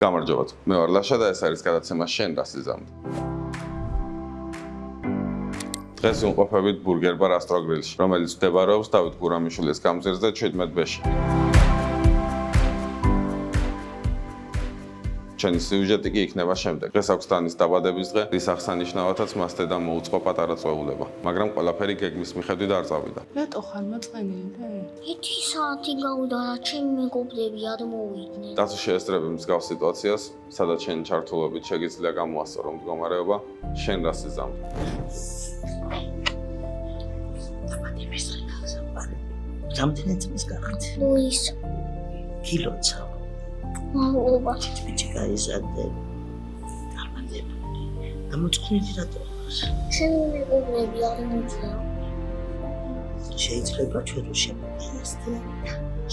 გამარჯობათ. მე ვარ ლაშა და ეს არის გადაცემა შენ რასიზამდა. დღეს ვიმყოფებით ბურგერ ბარ ასტროგრილში, რომელიც მდებარეობს დავით გურამიშვილის გამზირზე 17-ში. ჩვენი სიუჟეტი კი იქნება შემდეგ. დღეს აქვს დანის დაბადების დღე, რის აღსანიშნავადაც მას დედამ მოუწყო პატარა წვეულება, მაგრამ ყველაფერი გეგმის მიხედვით არ წავიდა. რატო ხარ მოწყენილი? 1 საათი გავიდა რა ჩემი მეგობრები არ მოვიდნენ. დაცო შეესწრები მსგავს სიტუაციას, სადაც შენი ჩართულობით შეგიძლია გამოასწორო მდგომარეობა შენ რასიზამდა. დაბადების დღე გასაყვარი. რამდენი წლის გაყიდე? ლუის, კილოცა. მადლობა. ბიჭი გაიზარდე. დაბადებული. გამოწყვილდი რატო ხარ? ჩემი მეგობრები არ მოვიდნენ. შეიძლება ჩვენ რო შემოვიდეს.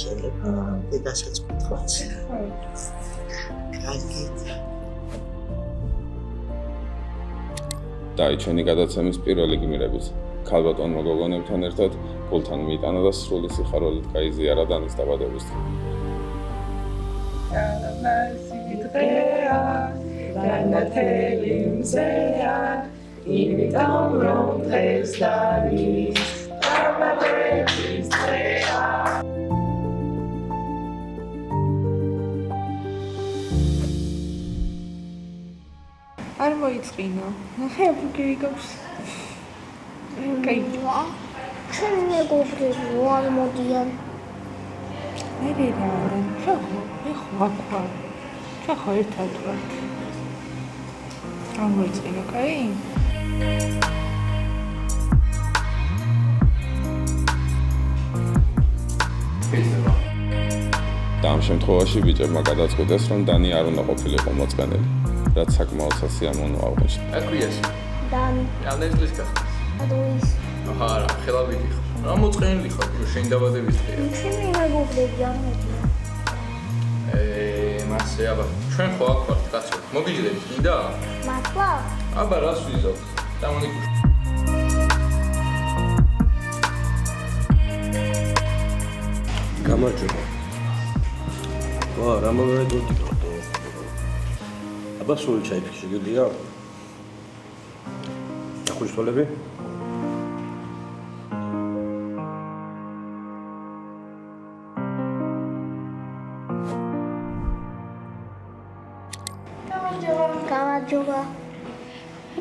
შეიძლება დედასაც გითხოვს. კარგით. დაი ჩვენი გადაცემის პირველი გმირების ქალბატონმა გოგონებთან ერთად გულთან მიიტანა და სრული სიხარულით გაიზიარა დანის დაბადების დღე. განათელი მზეა, იმიტომ რომ დღეს დანის დაბადების დღეა. არ მოიწყინო. ნახე ბურგერი გაქვს. კაი. ჩემი მეგობრები არ მოდიან. მე რა არა. მე ხო აქ ხო ერთად ვარ. არ მოიწყინო, კაი? და ამ შემთხვევაში ბიჭებმა გადაწყვიტეს, რომ დანი არ უნდა ყოფილიყო მოწყენილი, რაც საკმაოდ სასიამოვნო აღმოჩნდა. აკვიეს. დანი, რამდენი წლის გახდას? ლუის. არა, ხელავიდი ხარ. რა მოწყენილი ხარ, შენი დაბადების დღეა. ჩემი მეგობრები არ მოდიან. მასე აბა, ჩვენ ხო აქ ვართ, კაცო. მოგიჯდებით, მინდა? მართლა? აბა, რას ვიზავთ? დამონიკუშ. გამარჯობა. ვა, რა მომეძოდი ხარ? აბა, სულ ჩაიფიქრე შეგიძლია? ახუშტოლები? გამარჯობა.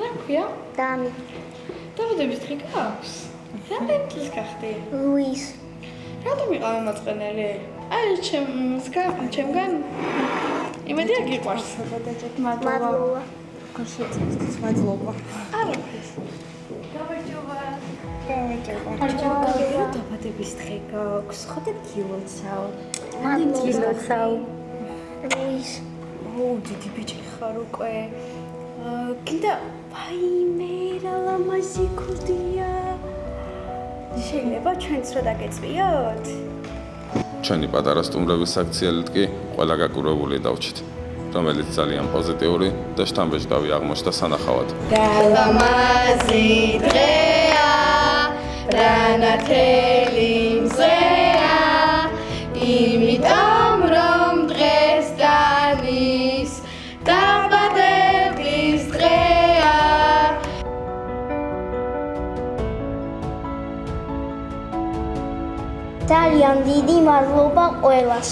რა ქვია? დანი, დაბადების დღე გაქვს? რამდენი წლის გახდი? ლუის. რატომ იყავი მოწყენილი? აი ჩემგან იმედია გიყვარს. მადლობა. მადლობა. არაფერს. გამარჯობა. გამარჯობა. დაბადების დღე გაქვს, ხოდა გილოცავ. მადლობა. ლუის. დიდი ბიჭი ხარ უკვე. კიდე ვაიმე რა ლამაზი ქუდია. შეიძლება ჩვენც რა დაგეწვიოთ? ჩვენი პატარა სტუმრების საქციელით კი ყველა გაკურვებული დავჭით, რომელიც ძალიან პოზიტიური და შთამბეჭდავი აღმოჩნდა სანახავად. ლამაზი დღეა, განათელი მზეა, იმიტომ რომ დღეს დანის დაბადების დღეა. ძალიან დიდი მადლობა ყველას.